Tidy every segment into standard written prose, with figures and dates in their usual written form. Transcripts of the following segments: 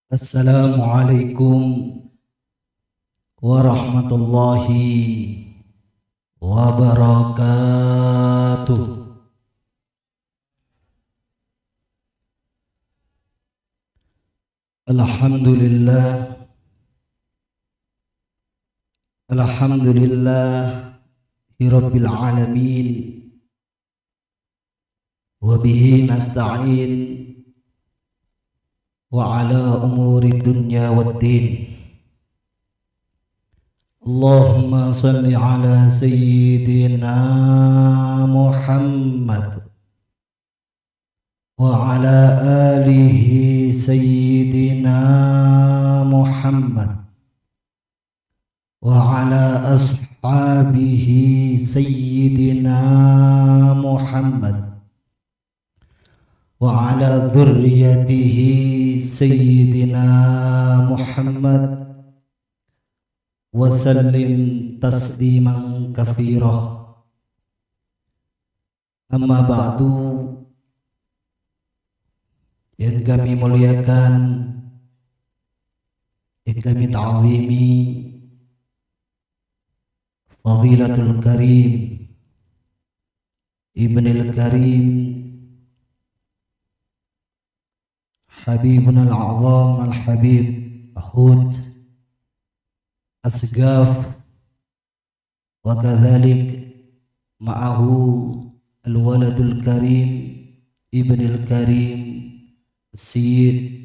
Assalamualaikum warahmatullahi wabarakatuh. Alhamdulillah, Rabbil alamin, wa bihi nasta'in wa ala umuri dunya waddin. Allahumma salli ala sayyidina Muhammad wa ala alihi sayyidina Muhammad wa ala ashabihi sayyidina Muhammad wa ala dzurriyyatihi sayyidina Muhammad wa sallim tasliman katsira. Amma ba'du, yang kami muliakan, yang kami ta'zimi, Fadilatul Karim Ibnul Karim Habibuna al-A'zam al-Habib Hud Asgaf, wa kadzalik ma'ahu al-Waladul Karim Ibnul Karim Sayyid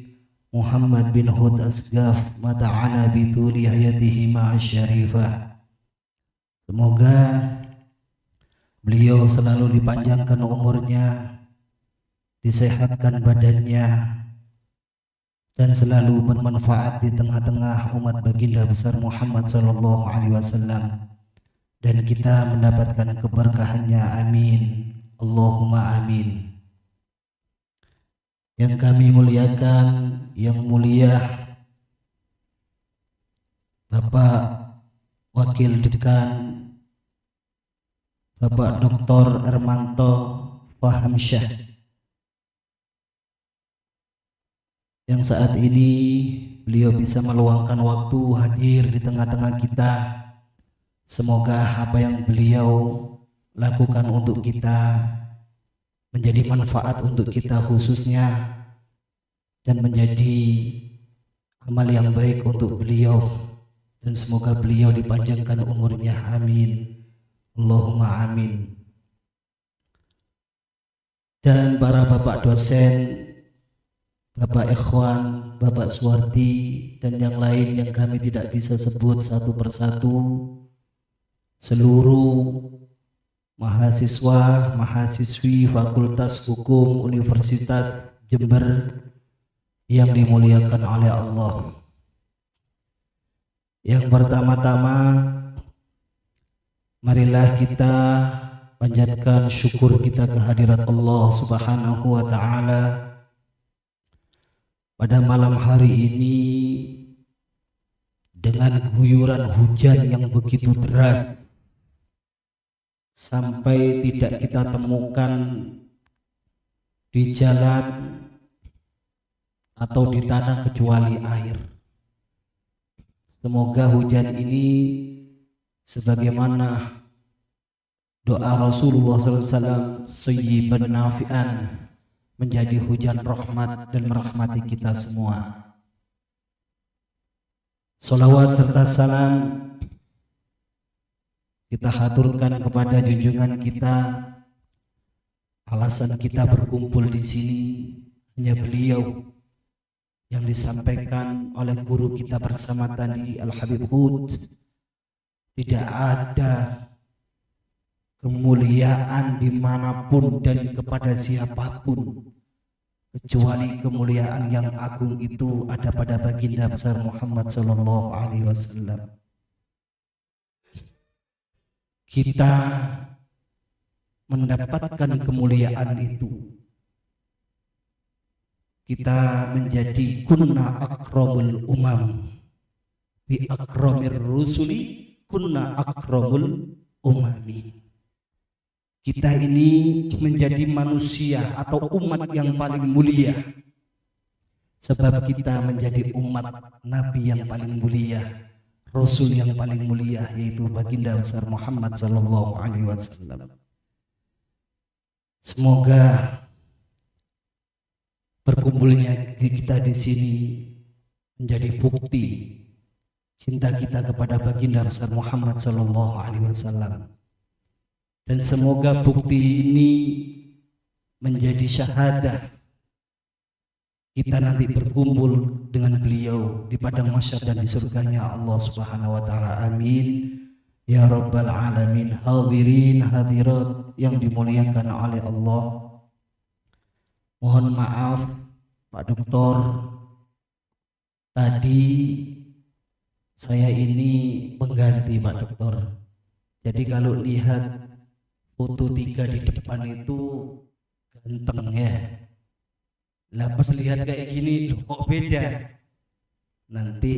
Muhammad bin Hud Asgaf mata'ana bituli hayatihi ma'asyarifah. Semoga beliau selalu dipanjangkan umurnya, disehatkan badannya, dan selalu bermanfaat di tengah-tengah umat baginda besar Muhammad sallallahu alaihi wasallam, dan kita mendapatkan keberkahannya. Amin, Allahumma amin. Yang kami muliakan, yang mulia Bapak Wakil Dekan Bapak Dr. Ermanto Fahamsyah, yang saat ini beliau bisa meluangkan waktu hadir di tengah-tengah kita. Semoga apa yang beliau lakukan untuk kita menjadi manfaat untuk kita khususnya, dan menjadi amal yang baik untuk beliau, dan semoga beliau dipanjangkan umurnya. Amin, Allahumma amin. Dan para bapak dosen, Bapak Ikhwan, Bapak Suwardi, dan yang lain yang kami tidak bisa sebut satu persatu, seluruh mahasiswa, mahasiswi Fakultas Hukum Universitas Jember yang dimuliakan oleh Allah. Yang pertama-tama, marilah kita panjatkan syukur kita kehadirat Allah Subhanahu wa ta'ala pada malam hari ini dengan guyuran hujan yang begitu deras sampai tidak kita temukan di jalan atau di tanah kecuali air. Semoga hujan ini sebagaimana doa Rasulullah SAW, sayyiban nafi'an, menjadi hujan rahmat dan merahmati kita semua. Salawat serta salam kita haturkan kepada junjungan kita. Alasan kita berkumpul di sini hanya beliau yang disampaikan oleh guru kita bersama tadi, Al-Habib Hud. Tidak ada kemuliaan dimanapun dan kepada siapapun kecuali kemuliaan yang agung itu ada pada baginda besar Muhammad sallallahu alaihi wasallam. Kita mendapatkan kemuliaan itu, kita menjadi kunna akramul umam bi akramir rusuli kunna akramul umami. Kita ini menjadi manusia atau umat yang paling mulia sebab kita menjadi umat Nabi yang paling mulia, Rasul yang paling mulia, yaitu baginda besar Muhammad sallallahu alaihi wasallam. Semoga berkumpulnya kita di sini menjadi bukti cinta kita kepada baginda besar Muhammad sallallahu alaihi wasallam, dan semoga bukti ini menjadi syahadah kita nanti berkumpul dengan beliau di padang mahsyar dan di surganya Allah Subhanahu wa taala. Amin ya rabbal alamin. Hadirin hadirat yang dimuliakan oleh Allah, mohon maaf Pak Doktor, tadi saya ini pengganti Pak Doktor. Jadi kalau lihat foto 3 di depan itu ganteng ya, lah pas lihat kayak gini loh kok beda. Nanti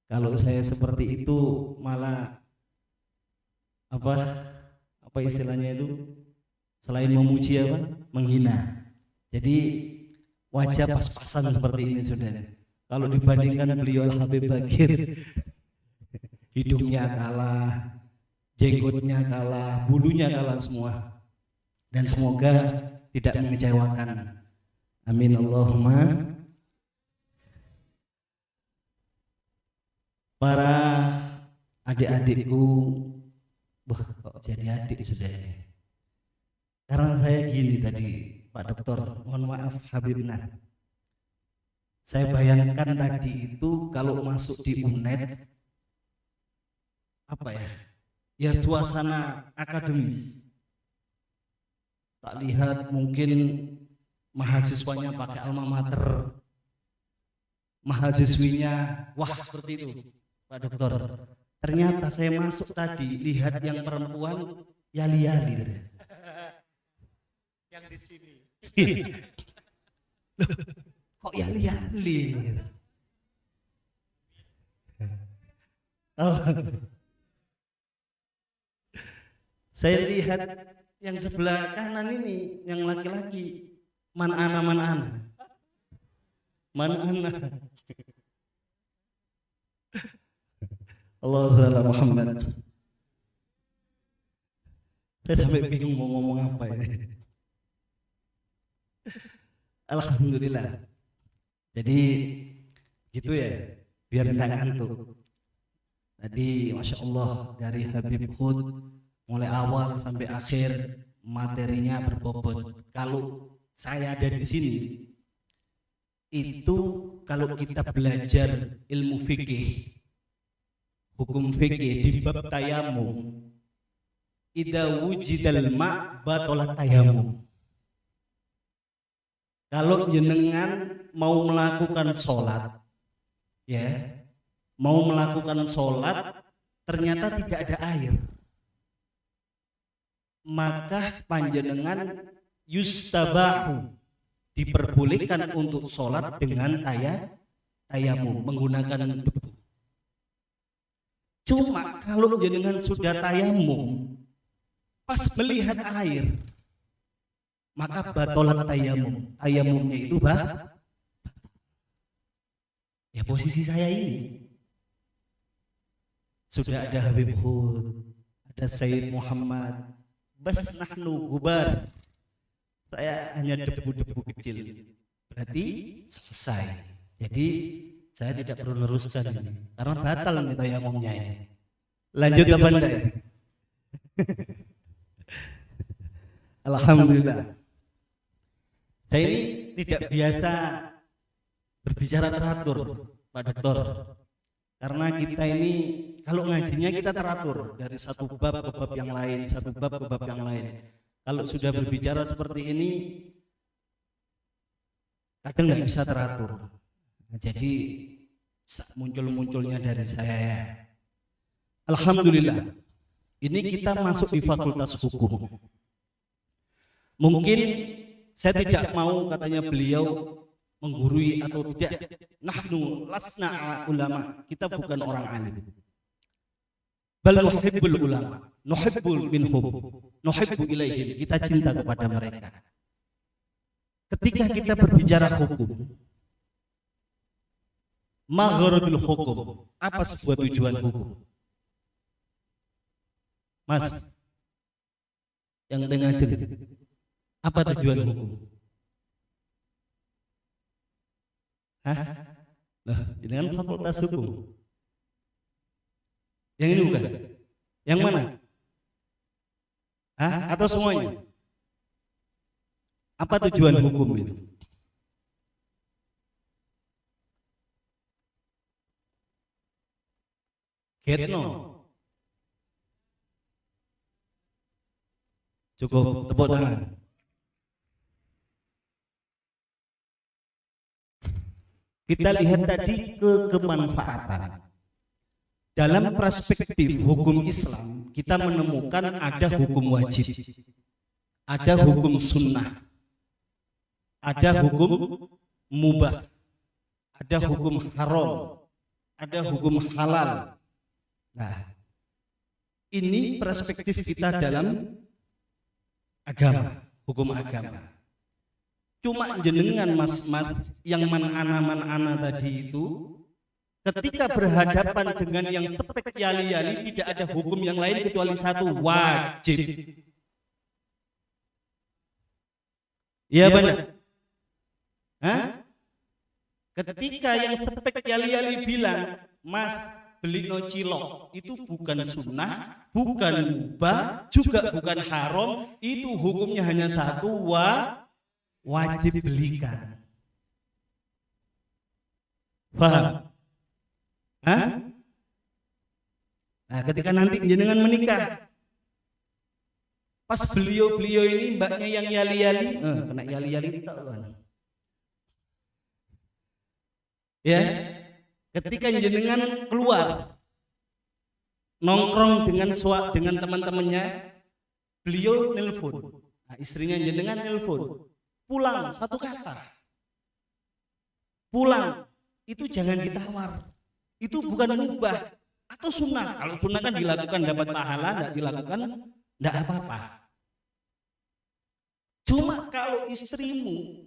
kalau saya seperti itu malah apa istilahnya itu, selain memuji apa, menghina. Jadi wajah pas-pasan seperti ini sudah. Kalau dibandingkan beliau Habib Bagir, hidungnya kalah, jenggotnya kalah, bulunya kalah semua. Dan semoga tidak mengecewakan. Amin Allahumma. Para adik-adikku, kok jadi adik sudah ya? Karena saya gini tadi Pak Doktor, mohon maaf Habibna, saya bayangkan tadi itu kalau masuk di UNED apa ya suasana akademis. Tak lihat mungkin mahasiswanya pakai alma mater, mahasiswinya wah seperti itu Pak Doktor. Ternyata saya masuk tadi lihat yang perempuan yali-yali. Yang di sini. Loh, kok yali-yali? Oh. Saya lihat yang sebelah kanan ini, yang laki-laki, man ana. Allahumma Muhammad. Saya sampai bingung mau ngomong apa ya. Alhamdulillah. Jadi gitu ya, biar tidak ngantuk. Tadi Masya Allah dari Habib Hud mulai awal sampai akhir materinya berbobot. Kalau saya ada di sini, itu kalau kita belajar ilmu fikih, hukum fikih di bab tayamum, idza wujidal ma' batalat tayamum. Kalau jenengan mau melakukan sholat, ya, mau melakukan sholat, ternyata tidak ada air, maka panjenengan yustabahu, diperbolehkan untuk sholat dengan tayamum, menggunakan debu. Cuma kalau jenengan sudah tayamum, pas melihat air, maka batalat tayamum. Tayamumnya itu ya posisi saya ini. Sudah ada Habib Hud, ada Sayyid Muhammad, bas nahnu gubar. Saya hanya debu-debu kecil. Berarti selesai. Jadi saya tidak perlu neruskan ini, karena batal nih tayamumnya ini. Lanjut apa enggak? Alhamdulillah. Saya ini tidak biasa berbicara teratur, Pak Doktor. Karena kita ini kalau ngajinya kita teratur dari satu bab ke bab yang lain, satu bab ke bab yang lain. Kalau sudah berbicara seperti ini, kadang nggak bisa teratur. Jadi muncul-munculnya dari saya ya. Alhamdulillah. Ini kita masuk di fakultas hukum. Mungkin saya tidak mau katanya beliau menggurui atau tidak. Nahnu lasna ulama, kita bukan orang alim. Bal nuhibbul ulama, nuhibbul minhum, nuhibbu ilaihim, kita cinta kepada mereka. ketika kita berbicara hukum, maghribul hukum, apa sebuah tujuan hukum? Mas, yang dengan apa tujuan hukum? Hah? Lah, dengan fakultas hukum. Yang ini bukan? Yang mana? Hah? Atau semuanya? Apa tujuan hukum itu? Getno. Cukup tepuk tangan. Kita lihat tadi kemanfaatan. Dalam perspektif hukum Islam, kita menemukan ada hukum wajib, ada hukum sunnah, ada hukum mubah, ada hukum haram, ada hukum halal. Nah, ini perspektif kita dalam agama, hukum agama. Cuma jenengan mas yang man ana tadi itu, ketika berhadapan dengan yang spek yali-yali, tidak ada hukum yang lain kecuali satu, wajib. Iya benar. Hah? Ketika yang spek yali-yali bilang, Mas, beli no cilok, itu bukan sunnah, bukan mubah, juga bukan haram, itu hukumnya hanya satu, wajib belikan. Paham? Hah? Nah, ketika nanti jenengan menikah, pas beliau ini mbaknya yang yali-yali, kena yali-yali kan. Ya, ketika jenengan keluar nongkrong dengan teman-temannya, beliau nelpon, nah, istrinya jenengan nelpon, pulang satu kata, pulang, itu jangan ditawar. Itu bukan mubah atau sunnah. Kalau sunnah kan dilakukan dapat pahala, tidak dilakukan tidak apa-apa. Cuma kalau istrimu,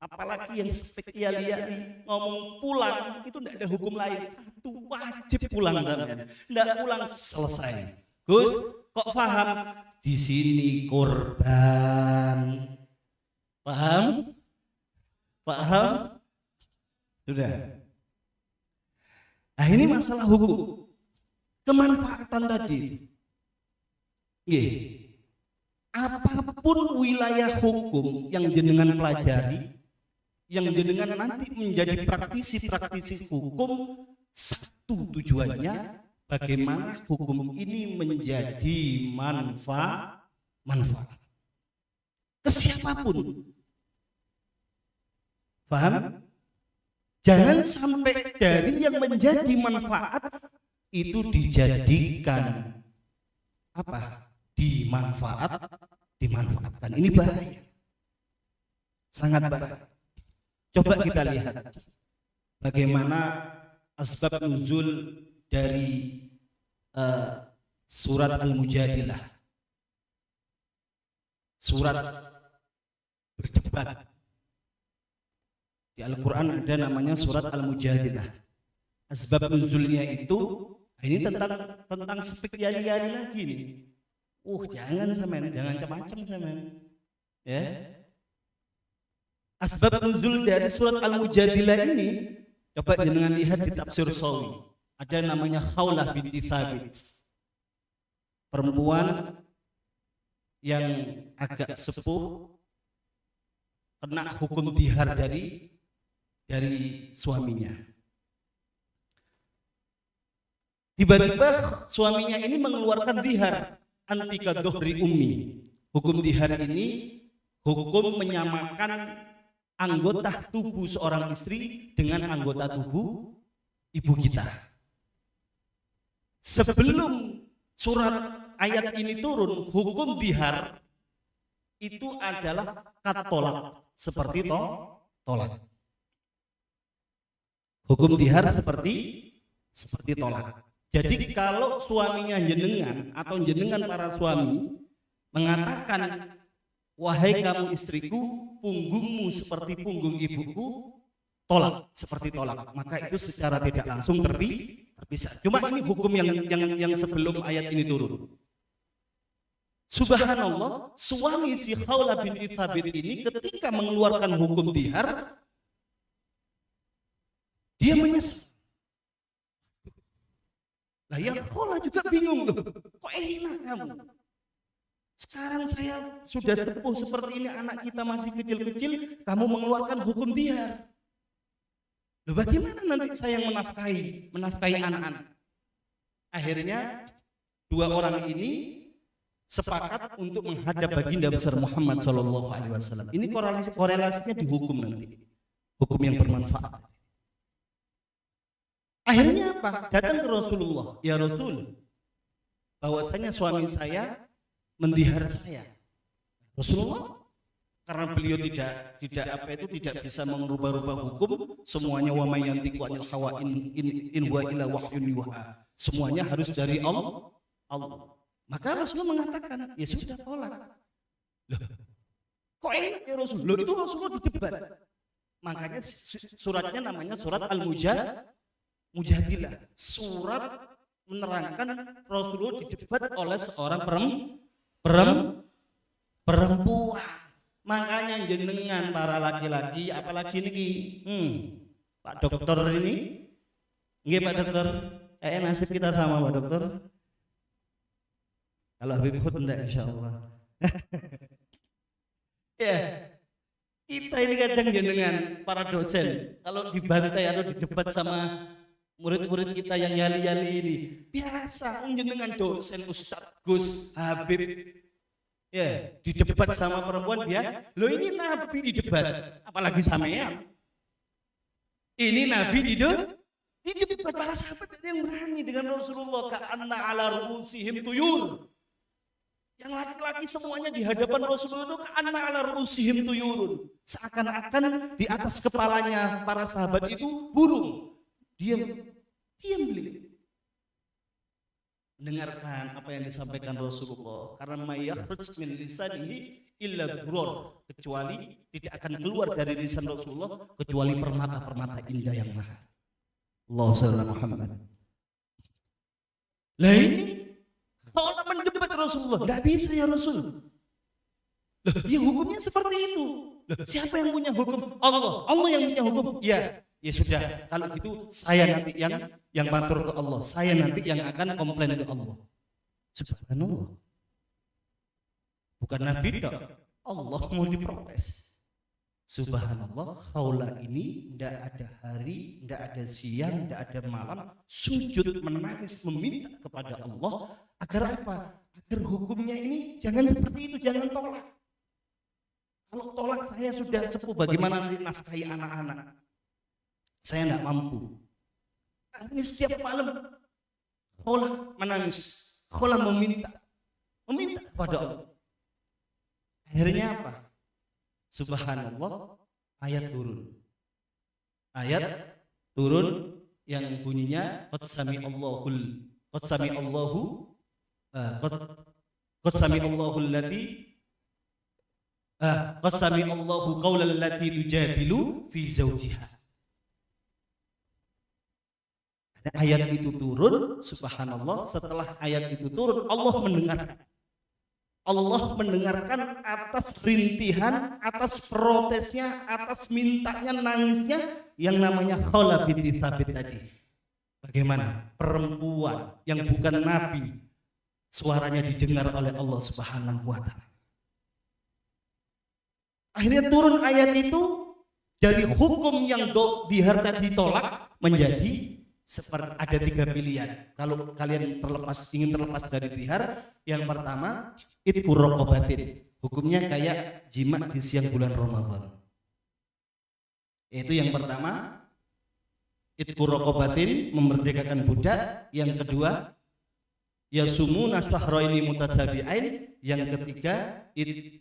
apalagi yang spesial-yali, ngomong pulang, itu tidak ada hukum lain. Satu, wajib pulang sampean. Tidak pulang, selesai. Gus, kok paham? Di sini korban. Paham? Paham? Sudah. Nah, ini masalah hukum. Kemanfaatan tadi. Nggih. Apapun wilayah hukum yang jenengan pelajari, yang jenengan nanti menjadi praktisi hukum, satu tujuannya bagaimana hukum ini menjadi manfaat ke siapapun. Paham? Jangan sampai dari yang menjadi manfaat itu dijadikan apa? Dimanfaatkan. Ini bahaya. Sangat bahaya. Coba kita lihat bagaimana asbab nuzul dari surat Al-Mujadilah. Surat berdebat. Di Al-Quran ada namanya surat Al-Mujadilah. Asbab nuzulnya itu, ini tentang spek yali-yali lagi nih. Jangan semen, jangan macam-macam semen. Ya. Asbab nuzul dari surat Al-Mujadilah ini, coba jangan lihat di tafsir Sawi. Ada namanya Khawlah binti Thabit. Perempuan yang agak sepuh, kena hukum dihar dari suaminya. Tiba-tiba suaminya ini mengeluarkan dihar antika dohri ummi. Hukum dihar ini hukum menyamakan anggota tubuh seorang istri dengan anggota tubuh ibu kita. Sebelum surat ayat ini turun, hukum dihar itu adalah katolak, seperti tolak. Hukum dihar seperti tolak. Jadi kalau suaminya jenengan atau jenengan para suami mengatakan wahai kamu istriku, punggungmu seperti punggung ibuku, tolak seperti tolak. Maka itu secara tidak langsung terpisah. Cuma ini hukum yang sebelum ayat ini turun. Subhanallah, suami si Khawlah binti Thabit ini ketika mengeluarkan hukum dihar, dia menyesal. Lah yang Khawlah juga bingung loh, kok enak kamu? Sekarang saya sudah sepuh seperti ini, anak kita masih kecil-kecil, kamu mengeluarkan hukum dihar. Loh bagaimana nanti saya yang menafkahi anak-anak? Akhirnya dua orang ini sepakat untuk menghadap baginda besar Muhammad SAW. Ini korelasinya di hukum nanti, hukum yang bermanfaat. Akhirnya apa? Datang ke Rasulullah, ya Rasul, bahwasanya suami saya mendihar saya. Rasulullah, karena beliau tidak bisa mengubah-ubah hukum, semuanya wa may yantiqu anil hawa in huwa illa wahyun yuha. Semuanya harus dari Allah. Maka Rasulullah mengatakan, ya sudah tolak. Loh, kok enak ya Rasul? Loh itu Rasulullah didebat. Makanya suratnya namanya surat Al-Mujadilah. Surat menerangkan Rasulullah didebat oleh seorang perempuan. Makanya jenengan para laki-laki, apalagi ini Pak Dokter ini, nggih Pak Dokter, nasib kita sama Pak Dokter. Kalau Habib Hud enggak, insya Allah. Ya, kita ini kadang jenengan para dosen, kalau dibantai atau didebat sama murid-murid kita yang yali-yali ini, biasa jenengan dosen, Ustadz, Gus, Habib, ya didebat sama perempuan dia, lo ini Nabi didebat, apalagi sampean. Ini Nabi didebat para sahabat ada yang berani dengan Rasulullah, ka'anna ala ru'usihim tuyur. Yang laki-laki semuanya di hadapan Rasulullah itu ka'anna ala ru'usihim tuyurun. Seakan-akan di atas kepalanya para sahabat itu burung. Diam beliau. Mendengarkan apa yang disampaikan Rasulullah, karena mayakhruj min lisanihi illa ghurur, kecuali tidak akan keluar dari lisan Rasulullah kecuali permata-permata indah yang mahal. Allahu sallallahu Muhammad. Lah ini kalau mendebat Rasulullah, enggak bisa ya Rasul. Loh, ya hukumnya seperti itu. Loh, siapa yang punya hukum? Allah yang punya hukum. Ya sudah, kalau gitu saya nanti yang matur ke Allah, saya nanti yang akan komplain ke Allah. Subhanallah. Bukan Nabi dok, Allah mau diprotes. Subhanallah, Khawlah ini tidak ada hari, tidak ada siang, tidak ada malam, sujud menangis meminta kepada Allah agar apa? Agar hukumnya ini jangan seperti itu, jangan tolak. Kalau tolak saya sudah sepuh, bagaimana nafkahi anak-anak? Saya tidak mampu. Akhirnya setiap malam Khawlah menangis, Khawlah meminta kepada Allah. Akhirnya apa? Subhanallah, ayat turun yang bunyinya qad sami'allahu qaulal lati tujadilu fi zawjiha. Ayat itu turun, subhanallah, setelah ayat itu turun Allah mendengarkan atas rintihan, atas protesnya, atas mintanya, nangisnya yang namanya Khawlah binti Thabit tadi. Bagaimana perempuan yang bukan nabi suaranya didengar oleh Allah Subhanahu wa taala. Akhirnya turun ayat itu, dari hukum yang dihar tadi ditolak menjadi seperti ada 3 pilihan. Kalau kalian ingin terlepas dari dihar, yang pertama itqu raqabatin, hukumnya kayak jima di siang bulan Ramadan. Itu yang pertama, itqu raqabatin, memerdekakan budak. Yang kedua, yasumuna syahraini mutatabi'ain. Yang ketiga,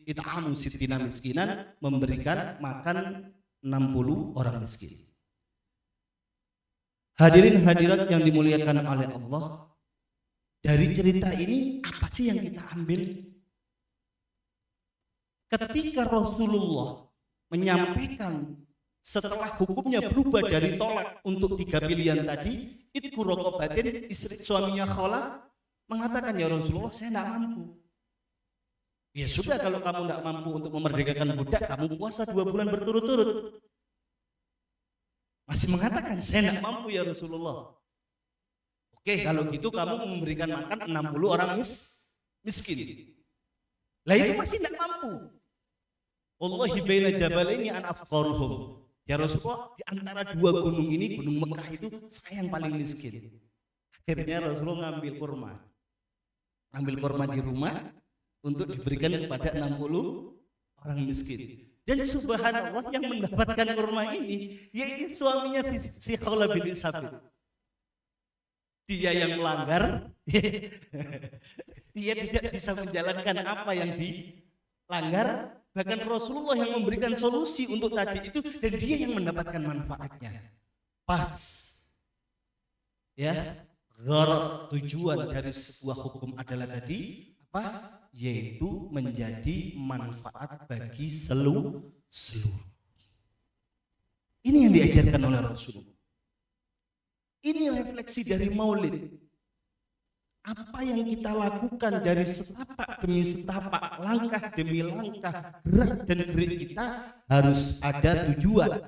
it'amu sittina miskinan, memberikan makan 60 orang miskin. Hadirin hadirat yang dimuliakan oleh Allah, dari cerita ini apa sih yang kita ambil? ketika Rasulullah menyampaikan setelah hukumnya berubah dari tolak untuk 3 pilihan tadi, Itqu Raqabatin, istri suaminya Khala mengatakan, ya Rasulullah, saya tidak mampu. Ya sudah, kalau kamu tidak mampu untuk memerdekakan budak, kamu puasa 2 bulan berturut-turut. Masih mengatakan, saya tidak mampu ya Rasulullah. Oke, kalau gitu kamu memberikan makan 60 orang miskin. Lah itu masih tidak mampu. Wallahi baina jabalaini an afqaruhum. Ya Rasulullah, di antara 2 gunung ini, gunung Mekah itu saya yang paling miskin. Akhirnya Rasulullah ngambil kurma di rumah untuk diberikan kepada 60 orang miskin. Dan subhanallah, yang mendapatkan kurma ini yaitu suaminya si Khawla bin Sabit. Dia yang melanggar, dia tidak bisa menjalankan apa yang dilanggar. Bahkan Rasulullah yang memberikan solusi untuk tadi itu, dan dia yang mendapatkan manfaatnya. Pas, ya, gharat, tujuan dari sebuah hukum adalah tadi apa? Yaitu menjadi manfaat bagi seluruh. Ini yang diajarkan oleh Rasulullah. Ini refleksi dari Maulid. Apa yang kita lakukan dari setapak demi setapak, langkah demi langkah, gerak dan gerik kita harus ada tujuan,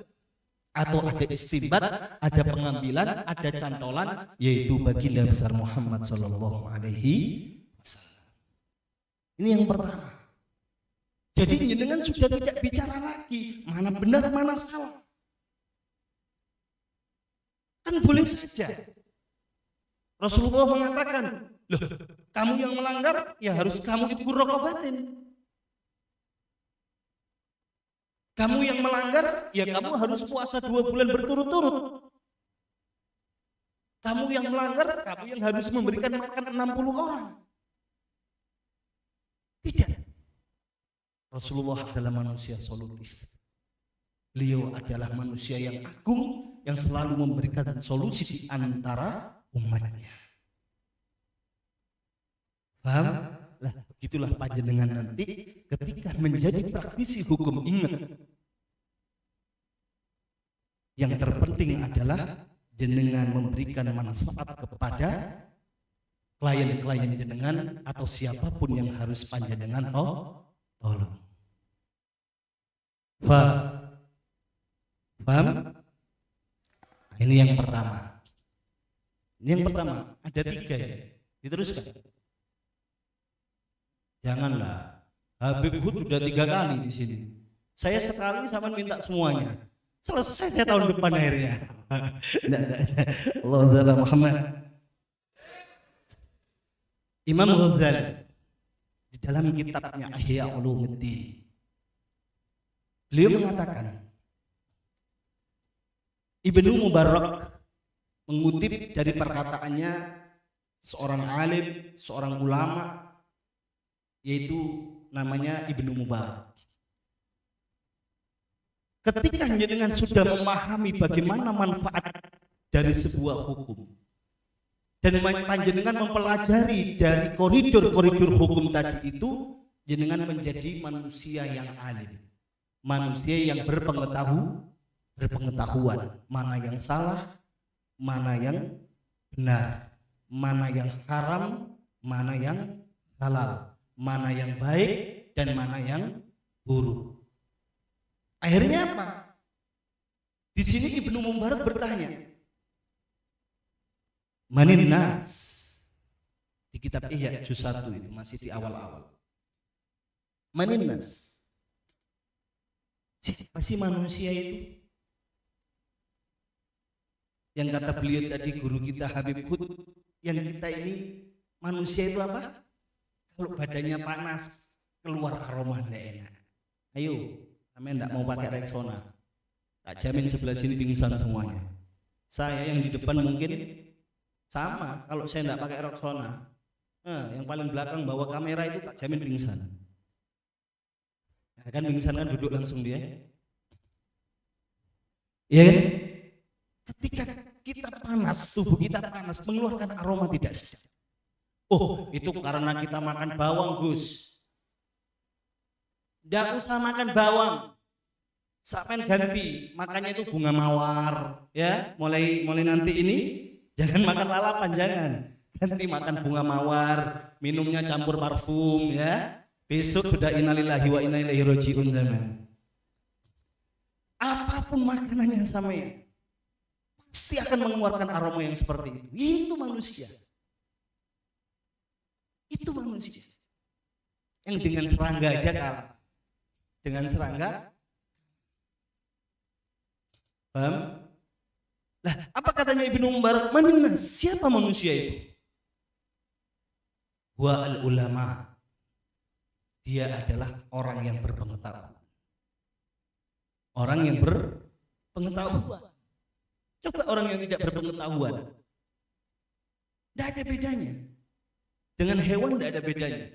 atau ada istinbat, ada pengambilan, ada cantolan, yaitu baginda besar Muhammad sallallahu alaihi wasallam. Ini yang pertama. Jadi jenengan sudah tidak bicara lagi mana benar mana salah. Kan boleh saja Rasulullah mengatakan, loh, kamu yang melanggar, ya harus kamu Itqu Raqabatin. Kamu yang melanggar, ya kamu harus puasa 2 bulan berturut-turut. Kamu yang melanggar, kamu yang harus memberikan makan 60 orang. Tidak. Rasulullah adalah manusia solutif. Beliau adalah manusia yang agung, yang selalu memberikan solusi di antara umatnya. Paham? Lah, begitulah panjenengan nanti ketika menjadi praktisi hukum, ingat. Yang terpenting adalah jenengan memberikan manfaat kepada klien-klien jenengan atau siapapun yang harus panjenengan tolong. Paham? Ini yang pertama. Ini yang pertama, ada 3 ya. Diteruskan. Janganlah. Habib Hud sudah 3 kali di sini. Saya sekali sama minta semuanya. Selesai saya tahun depan akhirnya. Allahumma Muhammad. Imam Ghazali di dalam kitabnya Ihya Ulumuddin, beliau mengatakan, Ibnu Mubarak mengutip dari perkataannya seorang alim, seorang ulama, yaitu namanya Ibnu Mubarak. Ketika jenengan sudah memahami bagaimana manfaat dari sebuah hukum, dan panjenengan mempelajari dari koridor-koridor hukum tadi itu, jenengan menjadi manusia yang alim, manusia yang berpengetahuan, mana yang salah, mana yang benar, mana yang haram, mana yang halal, mana yang baik dan mana yang buruk. Akhirnya apa? Di sini Ibnu Mubarak bertanya, Manin nas, di kitab Ihya juz 1 itu masih di awal-awal. Manin nas, siapa sih manusia itu? Yang kata beliau tadi, guru kita Habib Hud, yang kita ini manusia itu apa? Kalau badannya panas, keluar aroma tidak enak. Ayo, namanya tidak mau pakai Rexona, tak jamin sebelah sini pingsan semuanya. Saya yang di depan mungkin sama, kalau saya tidak pakai Rexona, yang paling belakang bawa kamera itu tak jamin pingsan. Nah, kan pingsan kan duduk langsung dia. Iya kan? Ketika kita panas, tubuh kita panas, mengeluarkan aroma tidak sedap. Oh, itu karena kita makan bawang, Gus. Ndak usah makan bawang. Sampean ganti, makannya itu bunga mawar, ya. Mulai nanti ini jangan makan lalapan, jangan. Ganti makan bunga mawar, minumnya campur parfum, ya. Besok sudah innalillahi wa inna ilaihi rajiun, teman. Apapun makanannya sampean pasti akan mengeluarkan aroma yang seperti itu. Itu manusia. Itu manusia. Yang dengan serangga aja kalah. Dengan serangga, paham? Lah, apa katanya Ibnu Mubarak? Mana siapa manusia itu? Wa al ulama. Dia adalah orang yang berpengetahuan. Orang yang berpengetahuan. Coba orang yang tidak berpengetahuan. Tidak ada bedanya. Dengan hewan tidak ada bedanya.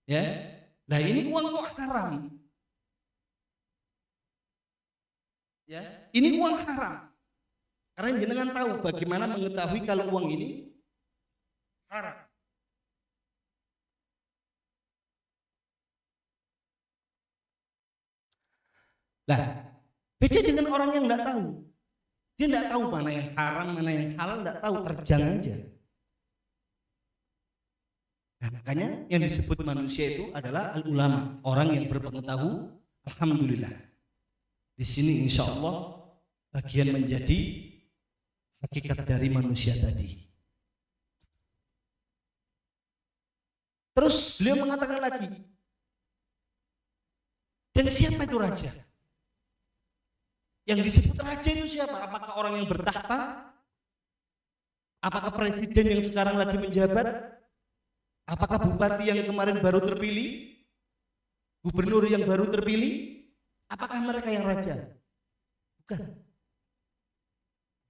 Ya. Nah ini uang kok haram. Ya, ini uang haram. Karena jenengan tahu bagaimana mengetahui kalau uang ini haram. Nah, beda dengan orang yang tidak tahu. Dia tidak tahu mana yang haram, mana yang halal, tidak tahu, terjang aja. Nah, makanya yang disebut manusia itu adalah al-ulama, orang yang berpengetahuan. Alhamdulillah. Di sini insya Allah bagian menjadi hakikat dari manusia tadi. Terus beliau mengatakan lagi, dan siapa itu raja? Yang disebut raja itu siapa? Apakah orang yang bertahta? Apakah presiden yang sekarang lagi menjabat? Apakah bupati yang kemarin baru terpilih? Gubernur yang baru terpilih? Apakah mereka yang raja? Bukan.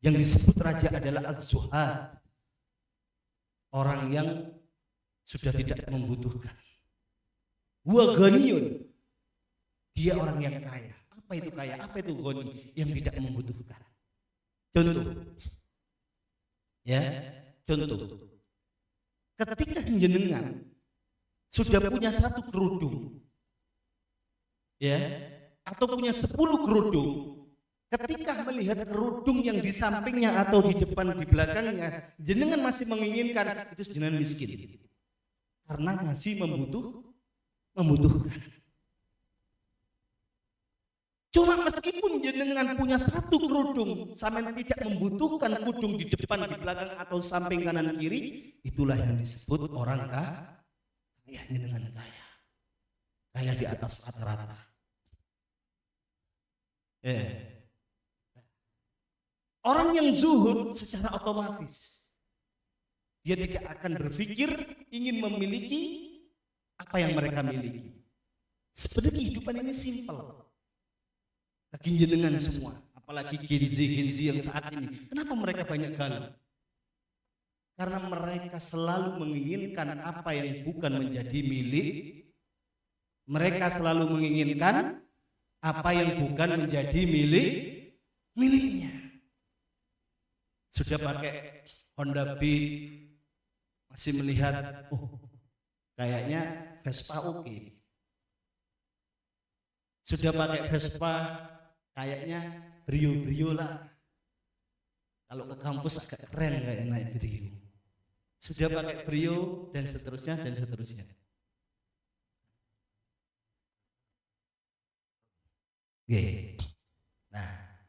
Yang disebut raja adalah az-zuhad. Orang yang sudah tidak membutuhkan. Wa ghaniyun. Dia orang yang kaya. Apa itu kaya? Apa itu ghani? Yang tidak membutuhkan. Contoh. Ya, contoh. Ketika jenengan sudah punya satu kerudung, ya, atau punya 10 kerudung, ketika melihat kerudung yang di sampingnya atau di depan di belakangnya, jenengan masih menginginkan, itu jenengan miskin, karena masih membutuhkan. Cuma meskipun jenengan punya satu kerudung, sampai tidak membutuhkan kerudung di depan, di belakang atau samping kanan kiri, itulah yang disebut orang kaya, jenengan kaya. Kaya di atas rata-rata. Orang yang zuhud secara otomatis dia tidak akan berpikir ingin memiliki apa yang mereka miliki. Sebenarnya kehidupan ini simpel. Bagi jenengan semua, apalagi Gen-Z yang saat ini, kenapa mereka banyak galau? Karena mereka selalu menginginkan apa yang bukan menjadi milik. Mereka selalu menginginkan apa yang bukan menjadi miliknya. Sudah pakai Honda Beat, masih melihat, oh kayaknya Vespa oke. Sudah pakai Vespa, kayaknya Brio lah. Kalau ke kampus agak keren kayak naik Brio. Sudah pakai Brio dan seterusnya dan seterusnya. Oke. Nah,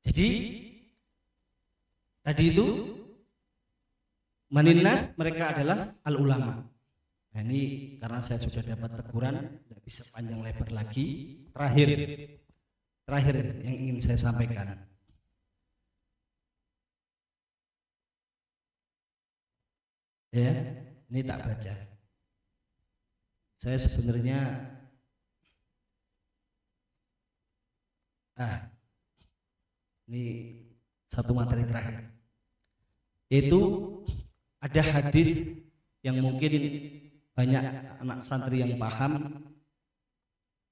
jadi tadi itu Maninas mereka adalah al-ulama. Nah ini karena saya sudah dapat teguran, tidak bisa panjang lebar lagi. Terakhir yang ingin saya sampaikan. Ya, ini tak baca. Saya sebenarnya ini satu materi terakhir. Yaitu ada hadis yang mungkin banyak anak santri yang paham.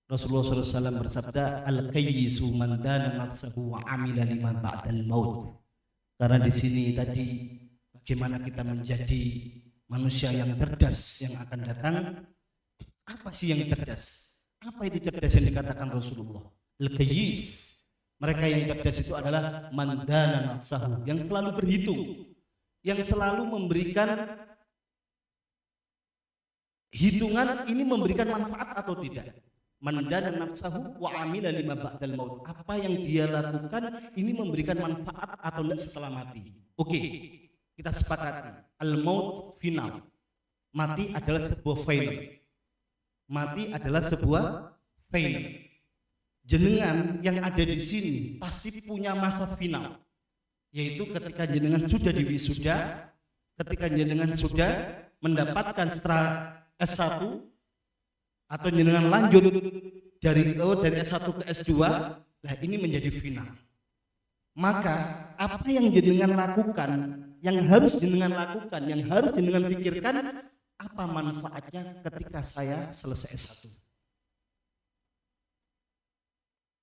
Rasulullah SAW bersabda, al-kayyisu man dana nafsahu wa amila liman ba'dal maut. Karena di sini tadi bagaimana kita menjadi manusia yang cerdas yang akan datang Apa sih yang cerdas? Apa itu cerdas yang dikatakan Rasulullah? Al-Qayyis. Mereka yang cerdas itu adalah mandana nafsahu, yang selalu berhitung, yang selalu memberikan hitungan ini memberikan manfaat atau tidak. Mandana nafsahu wa amila lima ba'dal maut. Apa yang dia lakukan ini memberikan manfaat atau tidak setelah mati. Oke, kita sepakati. Al-maut final. Mati adalah sebuah final. Mati adalah sebuah final. Jenengan yang ada di sini pasti punya masa final, yaitu ketika jenengan sudah diwisuda, ketika jenengan sudah mendapatkan setelah S1 atau jenengan lanjut dari S1 ke S2, nah ini menjadi final. Maka apa yang jenengan lakukan, yang harus jenengan lakukan, yang harus jenengan pikirkan, apa manfaatnya ketika saya selesai S1?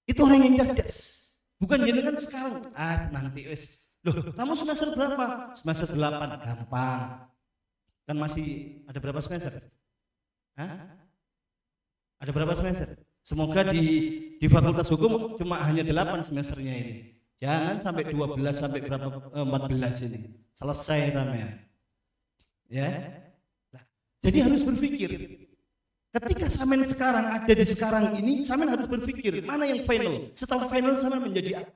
Itu orang yang cerdas. Bukan jenengan sekarang, nanti wes. Loh, kamu semester berapa? Semester 8, gampang. Kan masih ada berapa semester? Ada berapa semester? Semoga di Fakultas Hukum cuma hanya 8 semesternya ini. Jangan sampai 12 sampai berapa 14 ini. Selesai namanya. Ya. Nah, jadi harus berpikir. Ketika samen sekarang ada di sekarang ini, samen harus berpikir mana yang final. Setelah final samen menjadi apa?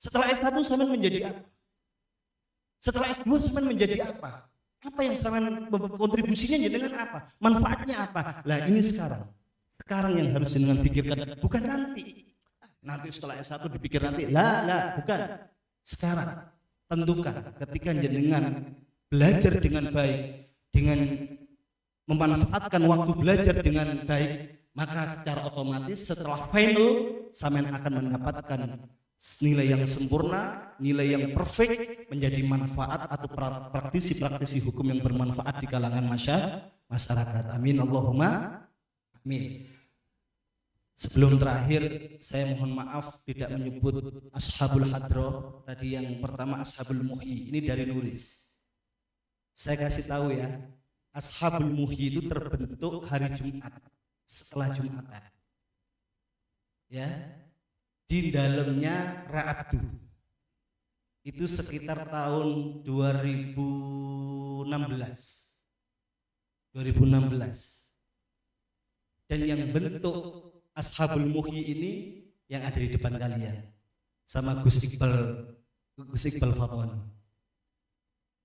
Setelah S1 samen menjadi apa? Setelah S2 samen menjadi apa? Apa yang samen kontribusinya dengan apa? Manfaatnya apa? Lah ini sekarang. Sekarang yang harus jenengan pikirkan, bukan nanti. Nanti setelah S1 dipikir nanti. Lah, bukan. Sekarang tentukan ketika jenengan belajar dengan baik, dengan memanfaatkan waktu belajar dengan baik, maka secara otomatis setelah final samen akan mendapatkan nilai yang sempurna, nilai yang perfect, menjadi manfaat atau praktisi hukum yang bermanfaat di kalangan masyarakat. Amin Allahumma amin. Sebelum terakhir, saya mohon maaf tidak menyebut Ashabul Hadroh. Tadi yang pertama Ashabul Muhyi, ini dari nulis. Saya kasih tahu ya, Ashabul Muhyi itu terbentuk hari Jumat, setelah Jumatan. Ya, di dalamnya Ra'abdu. Itu sekitar tahun 2016. Dan yang bentuk Ashabul Muhyi ini yang ada di depan kalian, sama Gus Iqbal Fatoni.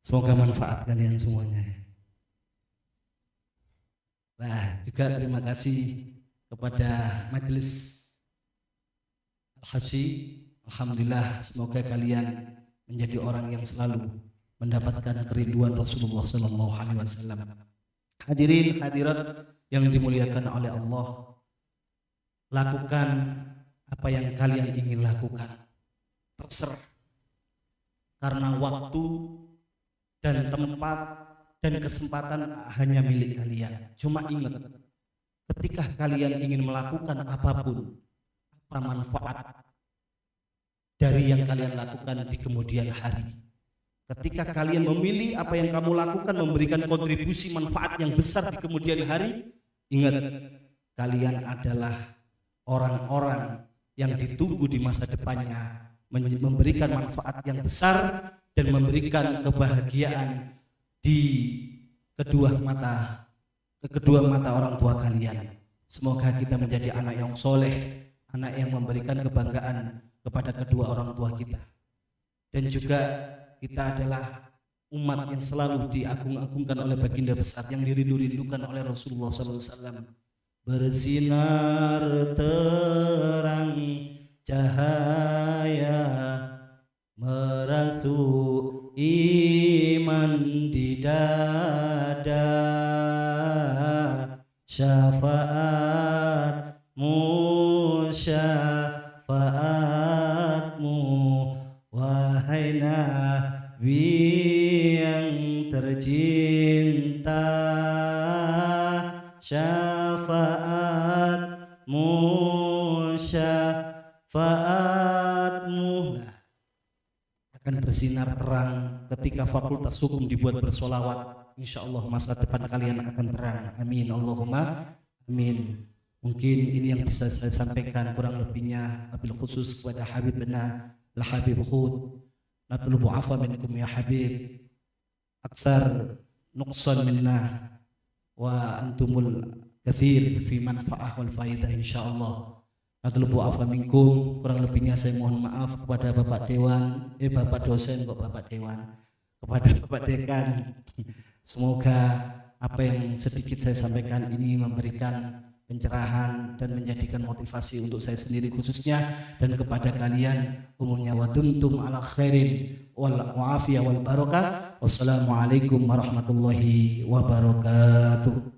Semoga manfaat kalian semuanya. Nah, juga terima kasih kepada majelis Al-Habsyi. Alhamdulillah, semoga kalian menjadi orang yang selalu mendapatkan kerinduan Rasulullah SAW. Hadirin hadirat yang dimuliakan oleh Allah, lakukan apa yang kalian ingin lakukan, terserah, karena waktu dan tempat dan kesempatan hanya milik kalian. Cuma ingat, ketika kalian ingin melakukan apapun, apa manfaat dari yang kalian lakukan di kemudian hari. Ketika kalian memilih apa yang kamu lakukan memberikan kontribusi manfaat yang besar di kemudian hari, ingat, kalian adalah orang-orang yang ditunggu di masa depannya, memberikan manfaat yang besar dan memberikan kebahagiaan di kedua mata orang tua kalian. Semoga kita menjadi anak yang soleh, anak yang memberikan kebanggaan kepada kedua orang tua kita. Dan juga kita adalah umat yang selalu diagung-agungkan oleh baginda besar, yang dirindu-rindukan oleh Rasulullah SAW. Bersinar terang cahaya, merasuk iman di dada, syafaatmu wahai Nabi yang tercinta, syafaatmu akan bersinar terang ketika Fakultas Hukum dibuat bersolawat insya Allah masa depan kalian akan terang. Amin Allahumma amin. Mungkin ini yang bisa saya sampaikan, kurang lebihnya wabil khusus kepada Habibna Al-Habib Khud, natlubu afwa minkum ya Habib, aksar nuqsan minna wa antumul kathir fi manfa'ah wal faidah insyaallah. Natlubu afwa minkum, kurang lebihnya saya mohon maaf kepada Bapak Dewan, Bapak dosen kok Bapak Dewan, kepada Bapak Dekan. Semoga apa yang sedikit saya sampaikan ini memberikan pencerahan dan menjadikan motivasi untuk saya sendiri khususnya dan kepada kalian umumnya. Wa dumtum ala khairin wal afiyah wal barakah. Wassalamualaikum warahmatullahi wabarakatuh.